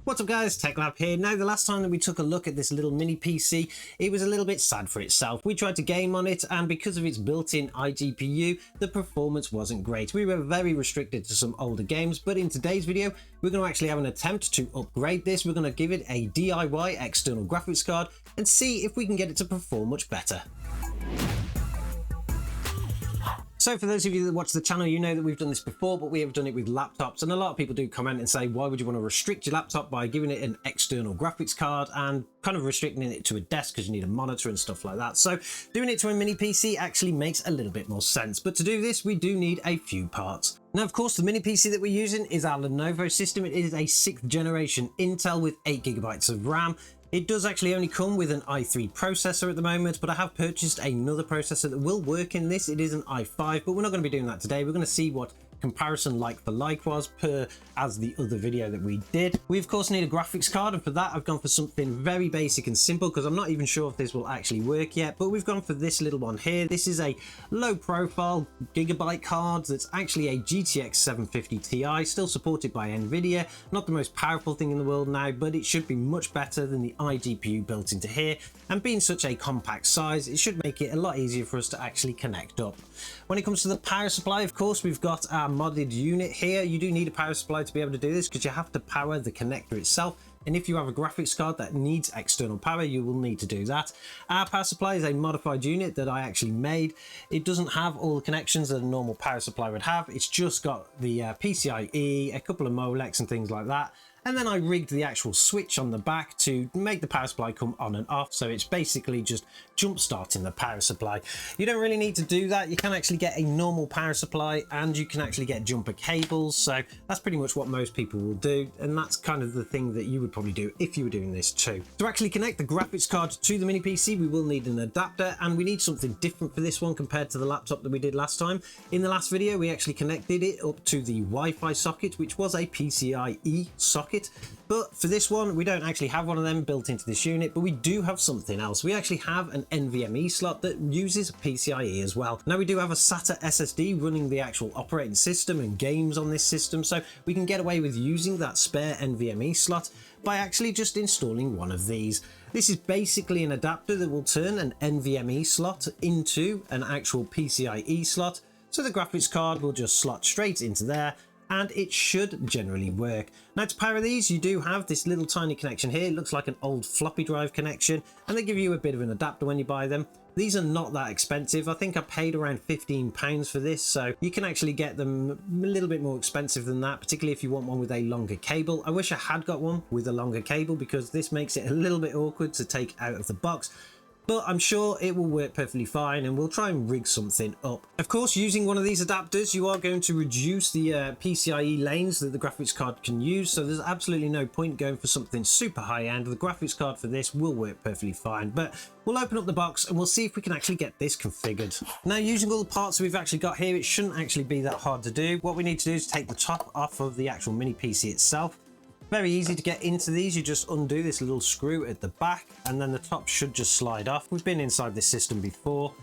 What's up guys, TechLab here. Now the last time that we took a look at this little mini PC, it was a little bit sad for itself. We tried to game on it and because of its built-in iGPU, the performance wasn't great. We were very restricted to some older games, but in today's video, we're going to actually have an attempt to upgrade this. We're going to give it a DIY external graphics card and see if we can get it to perform much better. So for those of you that watch the channel, you know that we've done this before, but we have done it with laptops, and a lot of people do comment and say, why would you want to restrict your laptop by giving it an external graphics card and kind of restricting it to a desk because you need a monitor and stuff like that. So doing it to a mini PC actually makes a little bit more sense. But to do this, we do need a few parts. Now, of course, the mini PC that we're using is our Lenovo system. It is a 6th generation Intel with 8 GB of RAM. It does actually only come with an i3 processor at the moment, but I have purchased another processor that will work in this. It is an i5, but we're not going to be doing that today. We're going to see what comparison like for like was as the other video that we did. We of course need a graphics card, and for that I've gone for something very basic and simple because I'm not even sure if this will actually work yet, but we've gone for this little one here. This is a low profile gigabyte card that's actually a GTX 750 Ti, still supported by Nvidia. Not the most powerful thing in the world now, but it should be much better than the iGPU built into here, and being such a compact size, it should make it a lot easier for us to actually connect up. When it comes to the power supply, of course, we've got our modded unit here. You do need a power supply to be able to do this because you have to power the connector itself, and if you have a graphics card that needs external power, you will need to do that. Our power supply is a modified unit that I actually made. It doesn't have all the connections that a normal power supply would have. It's just got the PCIe, a couple of Molex and things like that. And then I rigged the actual switch on the back to make the power supply come on and off. So it's basically just jump starting the power supply. You don't really need to do that. You can actually get a normal power supply and you can actually get jumper cables. So that's pretty much what most people will do. And that's kind of the thing that you would probably do if you were doing this too. To actually connect the graphics card to the mini PC, we will need an adapter, and we need something different for this one compared to the laptop that we did last time. In the last video, we actually connected it up to the Wi-Fi socket, which was a PCIe socket. But for this one, we don't actually have one of them built into this unit, but we do have something else. We actually have an NVMe slot that uses PCIe as well. Now we do have a SATA SSD running the actual operating system and games on this system, so we can get away with using that spare NVMe slot by actually just installing one of these. This is basically an adapter that will turn an NVMe slot into an actual PCIe slot, so the graphics card will just slot straight into there, and it should generally work. Now to power these, you do have this little tiny connection here. It looks like an old floppy drive connection, and they give you a bit of an adapter when you buy them. These are not that expensive. I think I paid around £15 for this, so you can actually get them a little bit more expensive than that, particularly if you want one with a longer cable. I wish I had got one with a longer cable because this makes it a little bit awkward to take out of the box. But I'm sure it will work perfectly fine, and we'll try and rig something up. Of course, using one of these adapters, you are going to reduce the PCIe lanes that the graphics card can use, so there's absolutely no point going for something super high-end. The graphics card for this will work perfectly fine, but we'll open up the box and we'll see if we can actually get this configured. Now, using all the parts that we've actually got here, it shouldn't actually be that hard to do. What we need to do is take the top off of the actual mini PC itself. Very easy to get into these. You just undo this little screw at the back and then the top should just slide off. We've been inside this system before,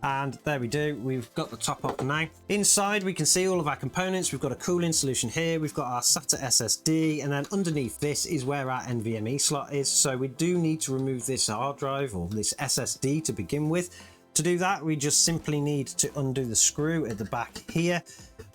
and there we do. We've got the top off now. Inside we can see all of our components. We've got a cooling solution here. We've got our SATA SSD, and then underneath this is where our NVMe slot is. So we do need to remove this hard drive or this SSD to begin with. To do that, we just simply need to undo the screw at the back here,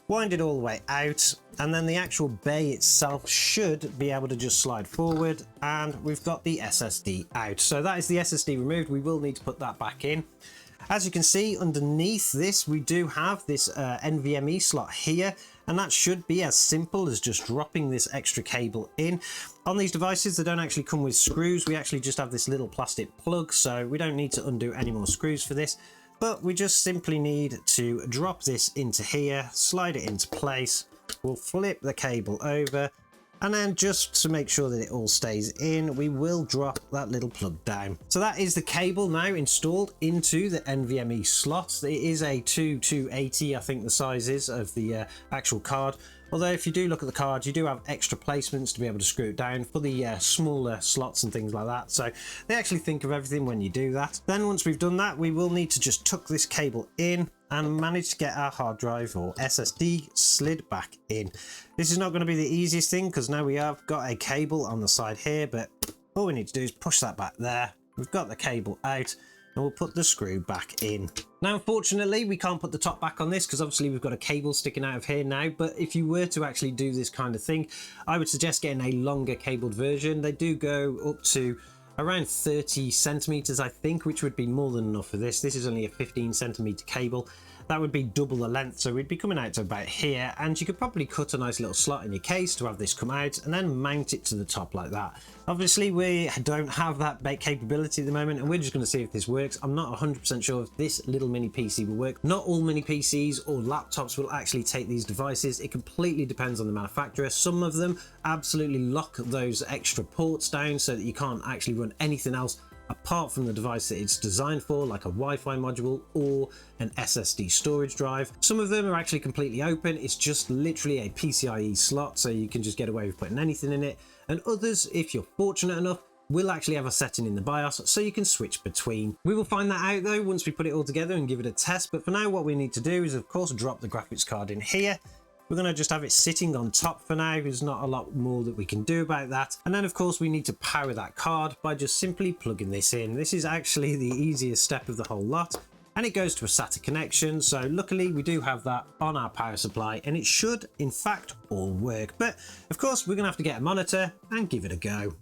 wind it all the way out, and then the actual bay itself should be able to just slide forward, and we've got the SSD out. So that is the SSD removed. We will need to put that back in. As you can see underneath this, we do have this NVMe slot here, and that should be as simple as just dropping this extra cable in. On these devices, they don't actually come with screws. We actually just have this little plastic plug, so we don't need to undo any more screws for this. But we just simply need to drop this into here, slide it into place. We'll flip the cable over, and then just to make sure that it all stays in, we will drop that little plug down. So that is the cable now installed into the NVMe slot. It is a 280, I think the size is, of the actual card. Although if you do look at the card, you do have extra placements to be able to screw it down for the smaller slots and things like that. So they actually think of everything when you do that. Then once we've done that, we will need to just tuck this cable in and managed to get our hard drive or SSD slid back in. This is not going to be the easiest thing because now we have got a cable on the side here, but all we need to do is push that back there. We've got the cable out and we'll put the screw back in. Now, unfortunately, we can't put the top back on this because obviously we've got a cable sticking out of here now, but if you were to actually do this kind of thing, I would suggest getting a longer cabled version. They do go up to around 30 centimeters, I think, which would be more than enough for this. This is only a 15 centimeter cable. That would be double the length, so we'd be coming out to about here, and you could probably cut a nice little slot in your case to have this come out and then mount it to the top like that. Obviously, we don't have that capability at the moment, and we're just going to see if this works. I'm not 100% sure if this little mini PC will work. Not all mini PCs or laptops will actually take these devices. It completely depends on the manufacturer. Some of them absolutely lock those extra ports down so that you can't actually run anything else apart from the device that it's designed for, like a Wi-Fi module or an SSD storage drive. Some of them are actually completely open. It's just literally a PCIe slot, so you can just get away with putting anything in it. And others, if you're fortunate enough, will actually have a setting in the BIOS so you can switch between. We will find that out though once we put it all together and give it a test, but for now what we need to do is of course drop the graphics card in here. We're going to just have it sitting on top for now. There's not a lot more that we can do about that. And then of course we need to power that card by just simply plugging this in. This is actually the easiest step of the whole lot, and it goes to a SATA connection. So luckily we do have that on our power supply, and it should in fact all work. But of course we're going to have to get a monitor and give it a go.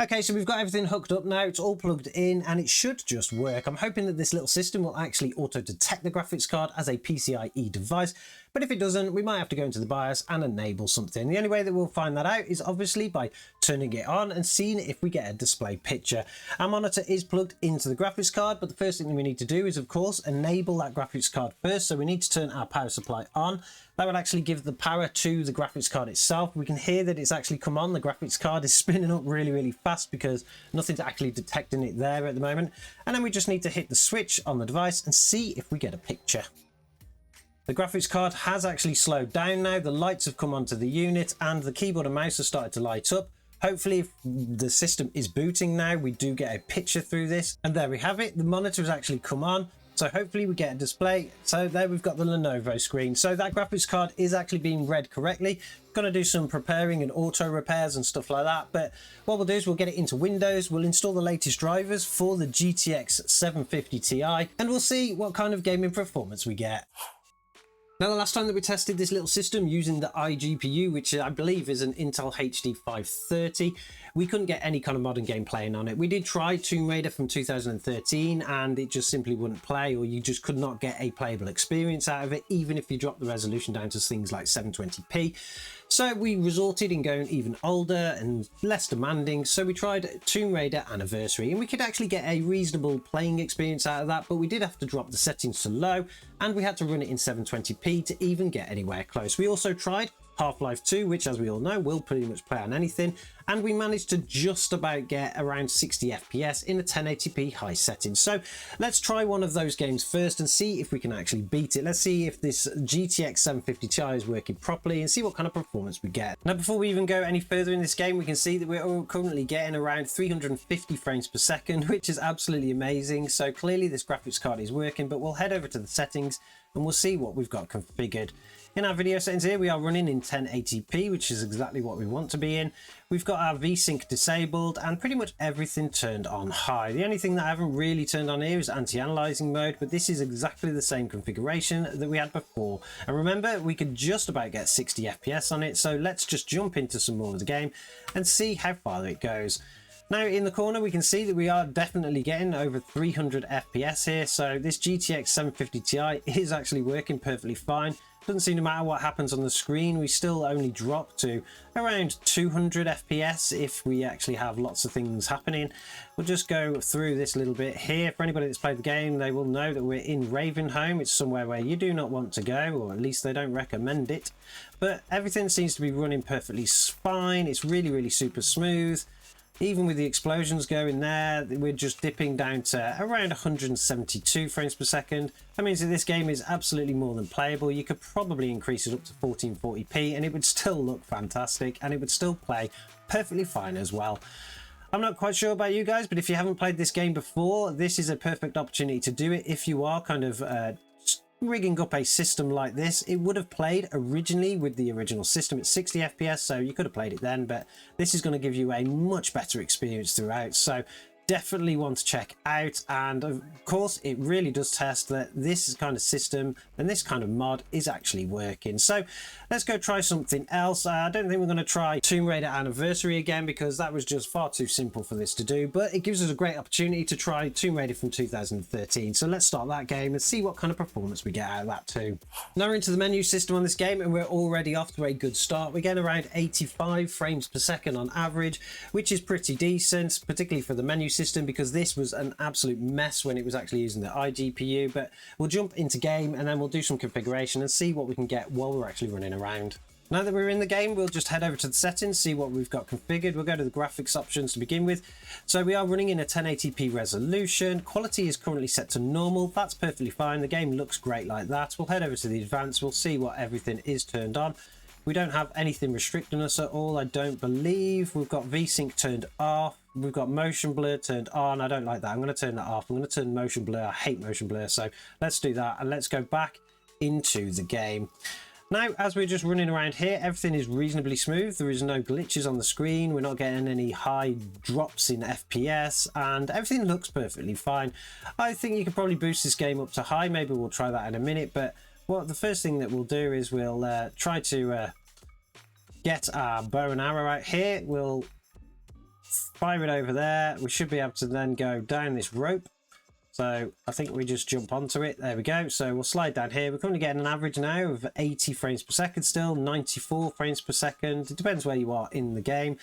Okay, so we've got everything hooked up now, it's all plugged in and it should just work. I'm hoping that this little system will actually auto detect the graphics card as a PCIe device, but if it doesn't, we might have to go into the BIOS and enable something. The only way that we'll find that out is obviously by turning it on and seeing if we get a display picture. Our monitor is plugged into the graphics card, but the first thing that we need to do is of course enable that graphics card first. So we need to turn our power supply on. That will actually give the power to the graphics card itself. We can hear that it's actually come on. The graphics card is spinning up really, really fast because nothing's actually detecting it there at the moment. And then we just need to hit the switch on the device and see if we get a picture. The graphics card has actually slowed down now. The lights have come onto the unit and the keyboard and mouse have started to light up. Hopefully, if the system is booting now, we do get a picture through this. And there we have it. The monitor has actually come on. So hopefully we get a display. So there we've got the Lenovo screen. So that graphics card is actually being read correctly. Going to do some preparing and auto repairs and stuff like that. But what we'll do is we'll get it into Windows. We'll install the latest drivers for the GTX 750 Ti, and we'll see what kind of gaming performance we get. Now, the last time that we tested this little system using the eGPU, which I believe is an Intel HD 530, we couldn't get any kind of modern game playing on it. We did try Tomb Raider from 2013 and it just simply wouldn't play, or you just could not get a playable experience out of it, even if you drop the resolution down to things like 720p. So we resorted in going even older and less demanding. So we tried Tomb Raider Anniversary, and we could actually get a reasonable playing experience out of that, but we did have to drop the settings to low and we had to run it in 720p to even get anywhere close. We also tried Half-Life 2, which as we all know will pretty much play on anything, and we managed to just about get around 60 FPS in a 1080p high setting. So let's try one of those games first and see if we can actually beat it. Let's see if this GTX 750 Ti is working properly and see what kind of performance we get. Now, before we even go any further in this game, we can see that we're currently getting around 350 frames per second, which is absolutely amazing. So clearly this graphics card is working, but we'll head over to the settings and we'll see what we've got configured. In our video settings here, we are running in 1080p, which is exactly what we want to be in. We've got our VSync disabled and pretty much everything turned on high. The only thing that I haven't really turned on here is anti-aliasing mode, but this is exactly the same configuration that we had before. And remember, we could just about get 60 FPS on it, so let's just jump into some more of the game and see how far it goes. Now in the corner we can see that we are definitely getting over 300 FPS here, so this GTX 750 Ti is actually working perfectly fine. Doesn't seem to matter what happens on the screen, we still only drop to around 200 FPS if we actually have lots of things happening. We'll just go through this little bit here. For anybody that's played the game, they will know that we're in Ravenholm. It's somewhere where you do not want to go, or at least they don't recommend it. But everything seems to be running perfectly fine. It's really, really super smooth. Even with the explosions going there, we're just dipping down to around 172 frames per second. That means that this game is absolutely more than playable. You could probably increase it up to 1440p and it would still look fantastic and it would still play perfectly fine as well. I'm not quite sure about you guys, but if you haven't played this game before, this is a perfect opportunity to do it if you are kind of rigging up a system like this, it would have played originally with the original system at 60 FPS, so you could have played it then, but this is going to give you a much better experience throughout. So definitely one to check out, and of course it really does test that this kind of system and this kind of mod is actually working. So let's go try something else. I don't think we're going to try Tomb Raider Anniversary again, because that was just far too simple for this to do, but it gives us a great opportunity to try Tomb Raider from 2013. So let's start that game and see what kind of performance we get out of that too. Now we're into the menu system on this game, and we're already off to a good start. We're getting around 85 frames per second on average, which is pretty decent, particularly for the menu system, because this was an absolute mess when it was actually using the eGPU. But we'll jump into game and then we'll do some configuration and see what we can get while we're actually running around. Now that we're in the game, we'll just head over to the settings, see what we've got configured. We'll go to the graphics options to begin with. So we are running in a 1080p resolution. Quality is currently set to normal. That's perfectly fine. The game looks great like that. We'll head over to the advanced. We'll see what everything is turned on. We don't have anything restricting us at all, I don't believe. We've got VSync turned off. We've got motion blur turned on. I don't like that. I'm going to turn that off. I'm going to turn motion blur. I hate motion blur. So let's do that, and let's go back into the game. Now, as we're just running around here, everything is reasonably smooth. There is no glitches on the screen. We're not getting any high drops in FPS, and everything looks perfectly fine. I think you could probably boost this game up to high. Maybe we'll try that in a minute. But the first thing that we'll do is we'll try to get our bow and arrow out here. We'll fire it over there. We should be able to then go down this rope. So I think we just jump onto it. There we go. So we'll slide down here. We're currently getting an average now of 80 frames per second still, 94 frames per second. It depends where you are in the game.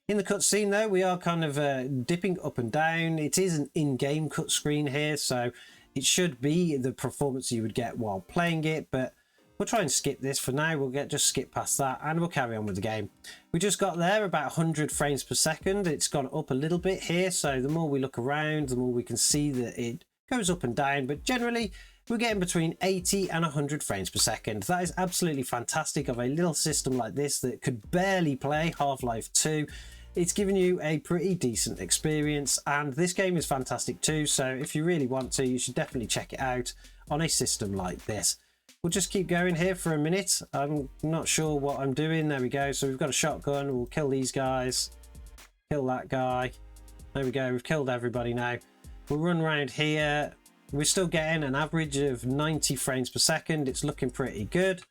In the cutscene though, we are kind of dipping up and down. It is an in-game cut screen here, so it should be the performance you would get while playing it, but we'll try and skip this for now. We'll just skip past that and we'll carry on with the game. We just got there about 100 frames per second. It's gone up a little bit here, so the more we look around, the more we can see that it goes up and down, but generally we're getting between 80 and 100 frames per second. That is absolutely fantastic of a little system like this that could barely play Half-Life 2. It's giving you a pretty decent experience, and this game is fantastic too, so if you really want to, you should definitely check it out on a system like this. We'll just keep going here for a minute. I'm not sure what I'm doing. There we go. So we've got a shotgun. We'll kill these guys. Kill that guy. There we go. We've killed everybody now. We'll run around here. We're still getting an average of 90 frames per second. It's looking pretty good.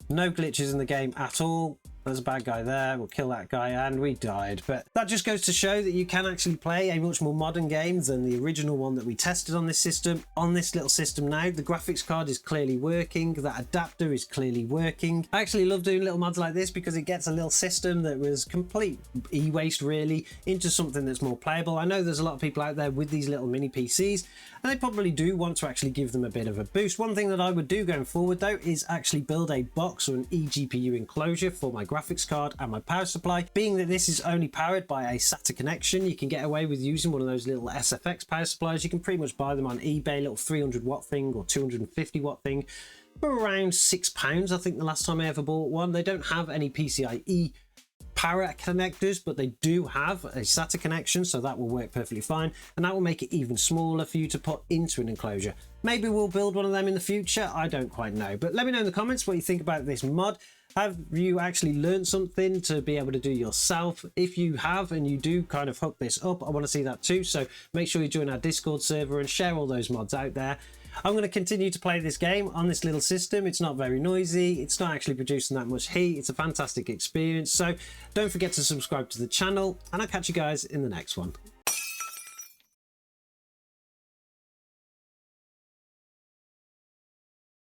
No glitches in the game at all. There's a bad guy there. We'll kill that guy, and we died. But that just goes to show that you can actually play a much more modern game than the original one that we tested on this system. On this little system now, the graphics card is clearly working. That adapter is clearly working. I actually love doing little mods like this because it gets a little system that was complete e-waste really into something that's more playable. I know there's a lot of people out there with these little mini PCs, and they probably do want to actually give them a bit of a boost. One thing that I would do going forward though is actually build a box or an eGPU enclosure for my graphics card and my power supply. Being that this is only powered by a SATA connection, you can get away with using one of those little SFX power supplies. You can pretty much buy them on eBay, little 300 watt thing or 250 watt thing for around £6. I think the last time I ever bought one. They don't have any PCIe power connectors, but they do have a SATA connection, so that will work perfectly fine, and that will make it even smaller for you to put into an enclosure. Maybe we'll build one of them in the future. I don't quite know, but let me know in the comments what you think about this mod. Have you actually learned something to be able to do yourself? If you have and you do kind of hook this up, I want to see that too, so make sure you join our Discord server and share all those mods out there. I'm going to continue to play this game on this little system. It's not very noisy. It's not actually producing that much heat. It's a fantastic experience. So don't forget to subscribe to the channel, and I'll catch you guys in the next one.